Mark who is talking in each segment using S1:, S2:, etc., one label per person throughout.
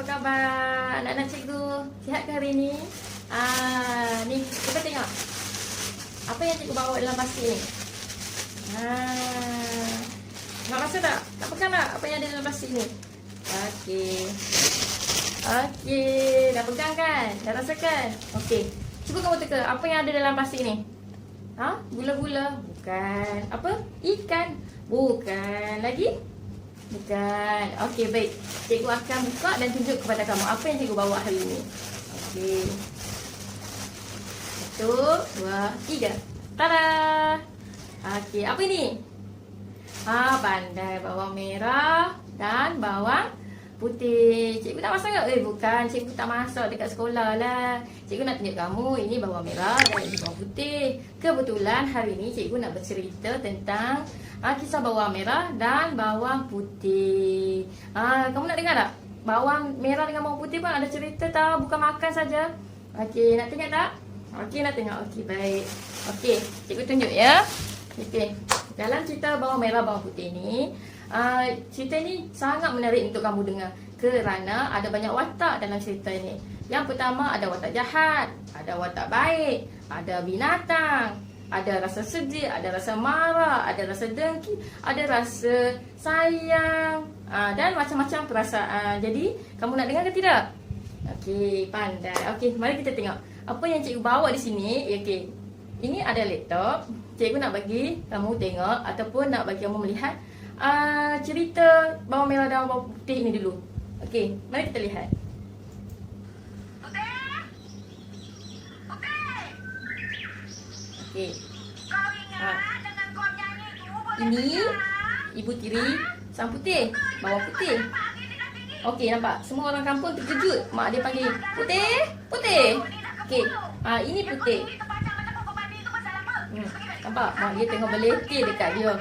S1: apa khabar anak-anak cikgu? Sihat ke hari ni? Ni kita tengok apa yang cikgu bawa dalam plastik ni. Nak rasa tak? Tak pegang tak apa yang ada dalam plastik ni? Okey. Okey, dah pegang kan? Dah rasakan? Okey. Cuba kamu teka apa yang ada dalam plastik ni? Gula-gula? Bukan. Apa? Ikan? Bukan. Lagi? Bukan. Okey, baik. Cikgu akan buka dan tunjuk kepada kamu apa yang cikgu bawa hari ini. Okey. 1, 2, 3. Tada! Okey, apa ini? Pandai. Bawang merah dan bawang putih. Cikgu tak masak ke? Bukan. Cikgu tak masak dekat sekolah lah. Cikgu nak tunjuk kamu ini bawang merah dan ini bawang putih. Kebetulan hari ini cikgu nak bercerita tentang kisah bawang merah dan bawang putih. Kamu nak dengar tak? Bawang merah dengan bawang putih pun ada cerita tau. Bukan makan saja. Okey, nak tengok tak? Okey, nak tengok. Okey, baik. Okey, cikgu tunjuk ya. Okey. Dalam cerita bawang merah bawang putih ni, cerita ni sangat menarik untuk kamu dengar kerana ada banyak watak dalam cerita ini. Yang pertama ada watak jahat, ada watak baik, ada binatang, ada rasa sedih, ada rasa marah, ada rasa dengki, ada rasa sayang, dan macam-macam perasaan. Jadi, kamu nak dengar ke tidak? Okey, pandai. Okey, mari kita tengok apa yang cikgu bawa di sini. Okey. Ini ada laptop. Cikgu nak bagi kamu tengok ataupun nak bagi kamu melihat cerita bawang merah dan bawang putih ini dulu. Okey, mari kita lihat. Okey. Ini Ibu Tiri sang putih, bawang putih. Okey, nampak? Semua orang kampung terkejut. Mak dia panggil, "Putih, putih." Okey, ini putih. Nampak? Mak dia tengok berletih dekat dia.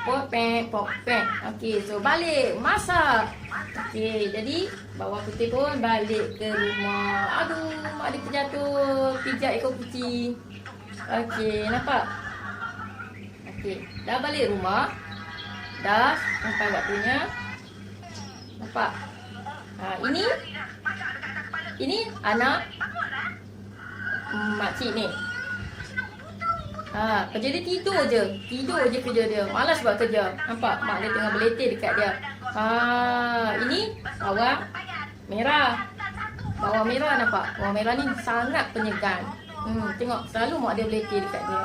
S1: Popek, popek. Okey, so balik masak. Okey, jadi bawang putih pun balik ke rumah. Aduh, mak dia terjatuh pijak ekor kucing. Okey, nampak? Okey, dah balik rumah. Dah sampai waktunya. Nampak? Ini anak makcik ni. Kerja dia tidur je kerja dia. Malas buat kerja. Nampak? Mak dia tengah berletih dekat dia. Ini bawang merah. Bawang merah nampak? Bawang merah ni sangat penyegar. Tengok selalu mak dia berletih dekat dia.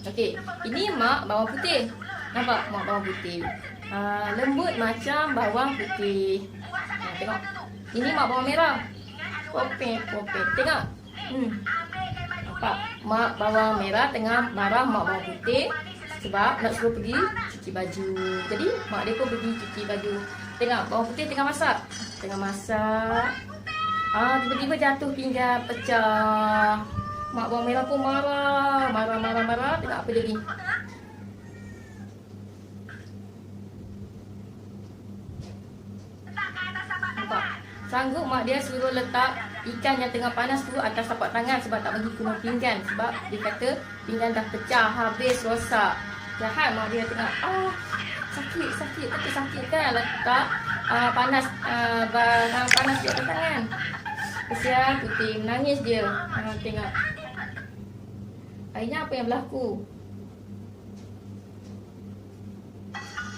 S1: Okey. Ini mak bawang putih. Nampak? Mak bawang putih. Lembut macam bawang putih. Tengok. Ini mak bawang merah. Popek. Tengok. Nampak? Mak bawang merah tengah marah mak bawang putih sebab nak suruh pergi cuci baju. Jadi mak dia pun pergi cuci baju. Tengok bawang putih tengah masak. Tiba-tiba jatuh pinggan pecah. Mak bawang merah pun marah. Tengok apa jadi. Nampak? Sanggup mak dia suruh letak ikan yang tengah panas tu atas tapak tangan sebab tak bagi kena pinggan. Sebab dia kata pinggan dah pecah, habis, rosak. Jahat mak dia tengok. Sakit. Tapi sakit kan letak barang panas di atas tangan. Kesian putih, menangis dia. Tengok. Akhirnya apa yang berlaku?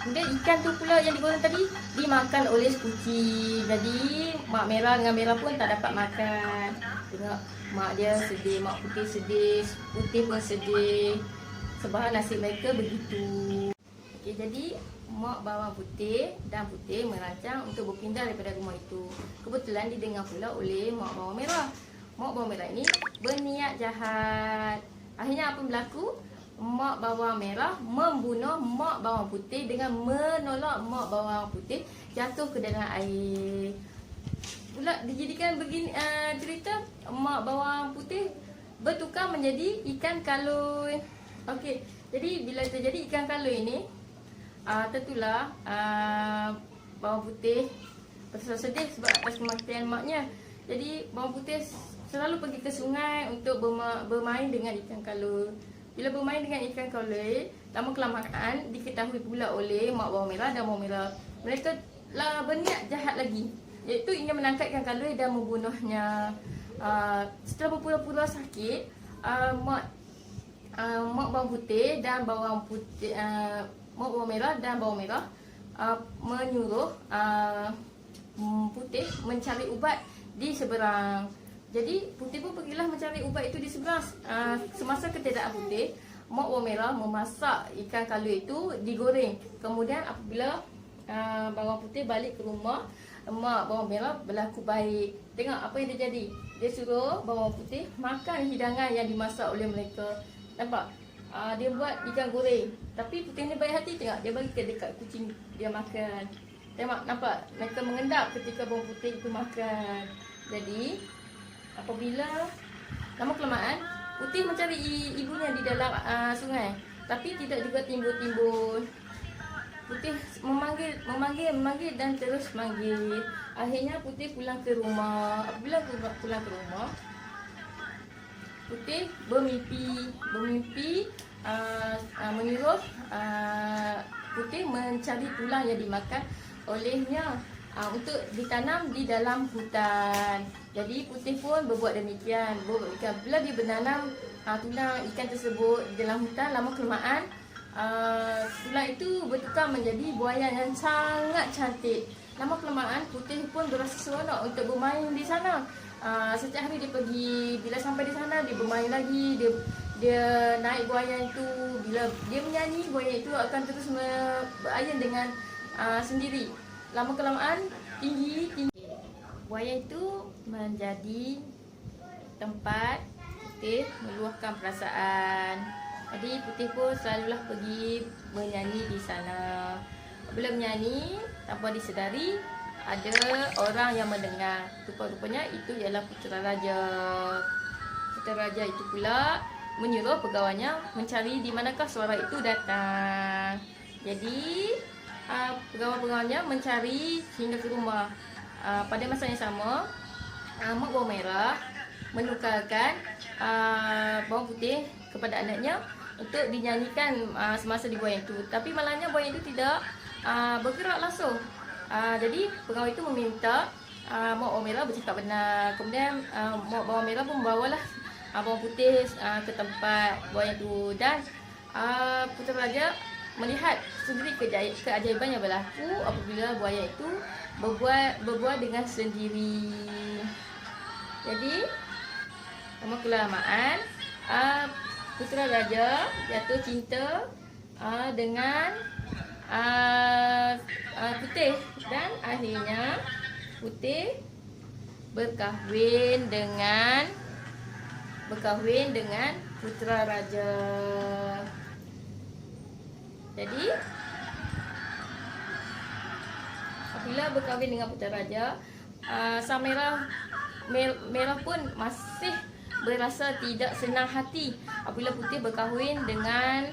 S1: Kemudian ikan tu pula yang digoreng tadi dimakan oleh kucing. Jadi mak merah dengan merah pun tak dapat makan. Tengok mak dia sedih, mak putih sedih, putih pun sedih. Sebab nasib mereka begitu. Okey, jadi mak bawang putih dan putih merancang untuk berpindah daripada rumah itu. Kebetulan didengar pula oleh mak bawang merah. Mak bawang merah ini berniat jahat. Akhirnya apa berlaku? Mak bawang merah membunuh mak bawang putih dengan menolak mak bawang putih jatuh ke dalam air. Pula dijadikan begini cerita mak bawang putih bertukar menjadi ikan kalun. Okey, jadi bila terjadi ikan kalun ini, tentulah bawang putih berasa sedih sebab atas kematian maknya. Jadi bawang putih selalu pergi ke sungai untuk bermain dengan ikan kalun. Bila bermain dengan ikan kalun, lama kelamaan diketahui pula oleh mak bawang merah dan bawang merah. Mereka berniat jahat lagi, iaitu ingin menangkapkan Kaloi dan membunuhnya. Setelah berpura-pura sakit, mak bawang putih dan bawang putih, mak bawang merah dan bawang merah menyuruh Putih mencari ubat di seberang. Jadi Putih pun pergilah mencari ubat itu di seberang. Semasa ketiadaan Putih, mak bawang merah memasak ikan Kaloi itu digoreng. Kemudian apabila bawang putih balik ke rumah, mak bawang merah berlaku baik. Tengok apa yang terjadi. Dia suruh bawang putih makan hidangan yang dimasak oleh mereka. Nampak? Dia buat ikan goreng. Tapi Putih ni baik hati, tengok. Dia bagi ke dekat kucing dia makan. Tengok, nampak? Mereka mengendap ketika bawang putih itu makan. Jadi, apabila lama kelamaan, Putih mencari ibunya di dalam sungai. Tapi tidak juga timbul-timbul. Putih memanggil dan terus manggil. Akhirnya Putih pulang ke rumah. Apabila pulang ke rumah, Putih bermimpi menyuruh Putih mencari tulang yang dimakan olehnya untuk ditanam di dalam hutan. Jadi Putih pun berbuat demikian. Bila dia menanam tulang ikan tersebut di dalam hutan, lama kelamaan tulang itu bertukar menjadi buaya yang sangat cantik. Lama kelamaan Putih pun berasa seronok untuk bermain di sana. Setiap hari dia pergi, bila sampai di sana dia bermain lagi, dia naik buaya itu. Bila dia menyanyi, buaya itu akan terus berayun dengan sendiri. Lama kelamaan tinggi. Buaya itu menjadi tempat Putih meluahkan perasaan. Jadi Putih pun selalulah pergi menyanyi di sana. Bila menyanyi, tanpa disedari ada orang yang mendengar. Rupa-rupanya itu ialah putera raja. Putera raja itu pula menyuruh pegawainya mencari di manakah suara itu datang. Jadi pegawai-pegawainya mencari hingga ke rumah. Pada masa yang sama, mak bawang merah menukarkan bawang putih kepada anaknya untuk dinyanyikan semasa di buaya itu. Tapi malangnya buaya itu tidak bergerak langsung. Jadi pegawai itu meminta mak bawang merah bercakap benar. Kemudian mak bawang merah pun membawalah bawang putih ke tempat buaya itu. Dan putera raja melihat sendiri keajaiban yang berlaku apabila buaya itu berbual dengan sendiri. Jadi lama kelamaan putera raja jatuh cinta dengan Putih, dan akhirnya Putih berkahwin dengan putera raja. Jadi apabila berkahwin dengan putera raja, Sang Merah pun masih berasa tidak senang hati apabila Putih berkahwin dengan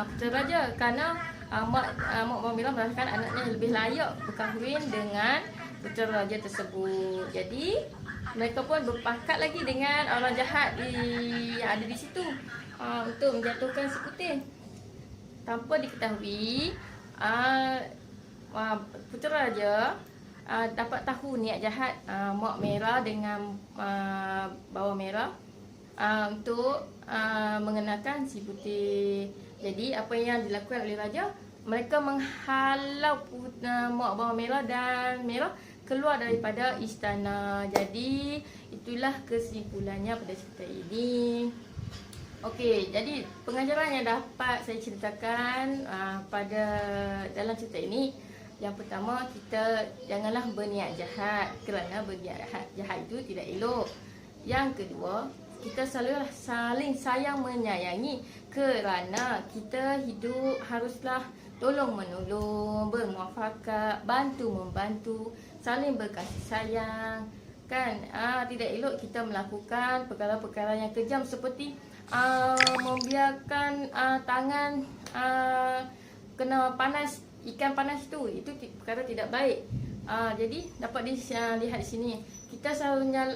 S1: putera raja, kerana mak bawang merah merasakan anaknya lebih layak berkahwin dengan putera raja tersebut. Jadi mereka pun berpakat lagi dengan orang jahat yang ada di situ untuk menjatuhkan si Putih. Tanpa diketahui, putera raja dapat tahu niat jahat mak merah dengan bawang merah untuk mengenakan si Putih. Jadi apa yang dilakukan oleh raja, mereka menghalau mak bawang merah dan merah keluar daripada istana. Jadi itulah kesimpulannya pada cerita ini. Okey, jadi pengajaran yang dapat saya ceritakan pada dalam cerita ini, yang pertama, kita janganlah berniat jahat, kerana berniat jahat itu tidak elok. Yang kedua, kita selalu saling sayang menyayangi, kerana kita hidup haruslah tolong menolong, bermuafakat, bantu membantu, saling berkasih sayang, kan? Tidak elok kita melakukan perkara-perkara yang kejam seperti membiarkan tangan kena panas, ikan panas itu perkara tidak baik. Jadi dapat dilihat di sini, kita selalunya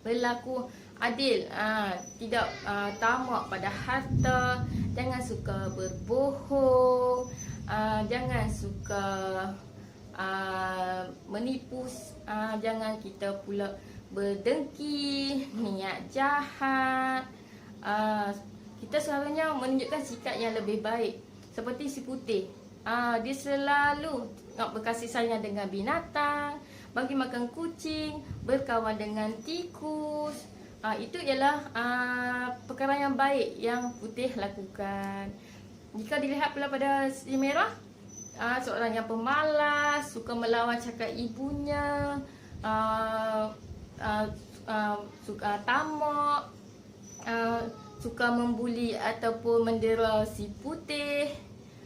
S1: berlaku adil, tidak tamak pada harta, jangan suka berbohong, jangan suka menipu, jangan kita pula berdengki, niat jahat. Kita selalunya menunjukkan sikap yang lebih baik. Seperti si putih, dia selalu nak berkasih sayang dengan binatang, bagi makan kucing, berkawan dengan tikus. Itu ialah perkara yang baik yang putih lakukan. Jika dilihat pula pada si merah, seorang yang pemalas, suka melawan cakap ibunya, suka tamak, suka membuli ataupun mendera si putih.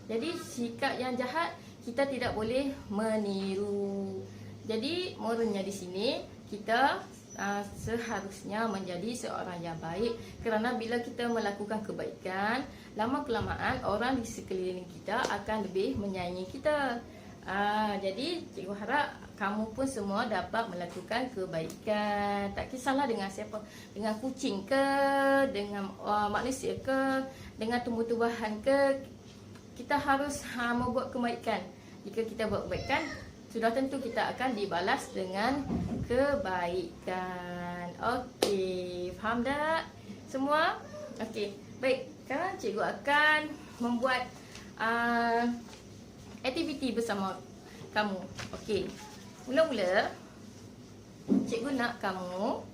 S1: Jadi sikap yang jahat kita tidak boleh meniru. Jadi moralnya di sini kita seharusnya menjadi seorang yang baik, kerana bila kita melakukan kebaikan, lama kelamaan orang di sekeliling kita akan lebih menyayangi kita. Jadi cikgu harap kamu pun semua dapat melakukan kebaikan. Tak kisahlah dengan siapa, dengan kucing ke, dengan manusia ke, dengan tumbuh-tumbuhan ke, kita harus membuat kebaikan. Jika kita buat kebaikan, sudah tentu kita akan dibalas dengan kebaikan. Okey, faham tak semua? Okey, baik. Sekarang cikgu akan membuat aktiviti bersama kamu. Okey, mula-mula cikgu nak kamu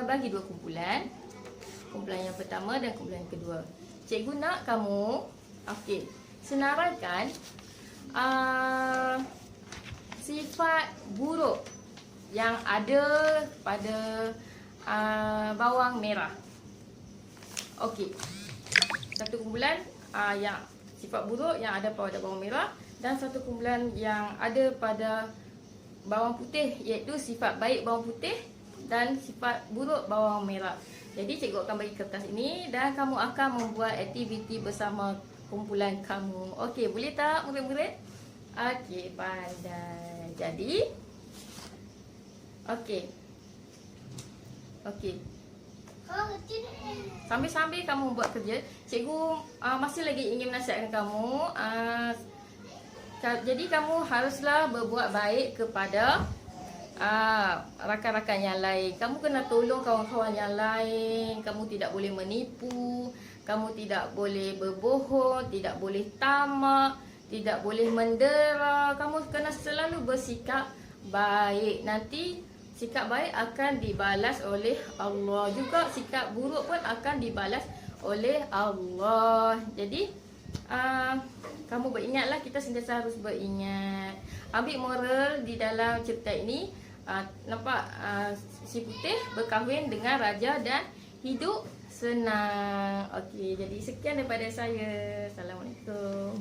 S1: bagi dua kumpulan. Kumpulan yang pertama dan kumpulan yang kedua. Cikgu nak kamu senaraikan sifat buruk yang ada pada bawang merah. Okey. Satu kumpulan yang sifat buruk yang ada pada bawang merah, dan satu kumpulan yang ada pada bawang putih, iaitu sifat baik bawang putih dan sifat buruk bawang merah. Jadi cikgu akan bagi kertas ini dan kamu akan membuat aktiviti bersama kumpulan kamu. Okey, boleh tak murid-murid? Okey, pandai. Jadi okey. Sambil-sambil kamu buat kerja, cikgu masih lagi ingin menasihatkan kamu. Jadi kamu haruslah berbuat baik kepada rakan-rakan yang lain. Kamu kena tolong kawan-kawan yang lain. Kamu tidak boleh menipu, kamu tidak boleh berbohong, tidak boleh tamak, tidak boleh mendera. Kamu kena selalu bersikap baik. Nanti sikap baik akan dibalas oleh Allah. Juga sikap buruk pun akan dibalas oleh Allah. Jadi kamu beringatlah, kita sentiasa harus beringat. Ambil moral di dalam cerita ini. Nampak si putih berkahwin dengan raja dan hidup senang. Okey, jadi sekian daripada saya. Assalamualaikum.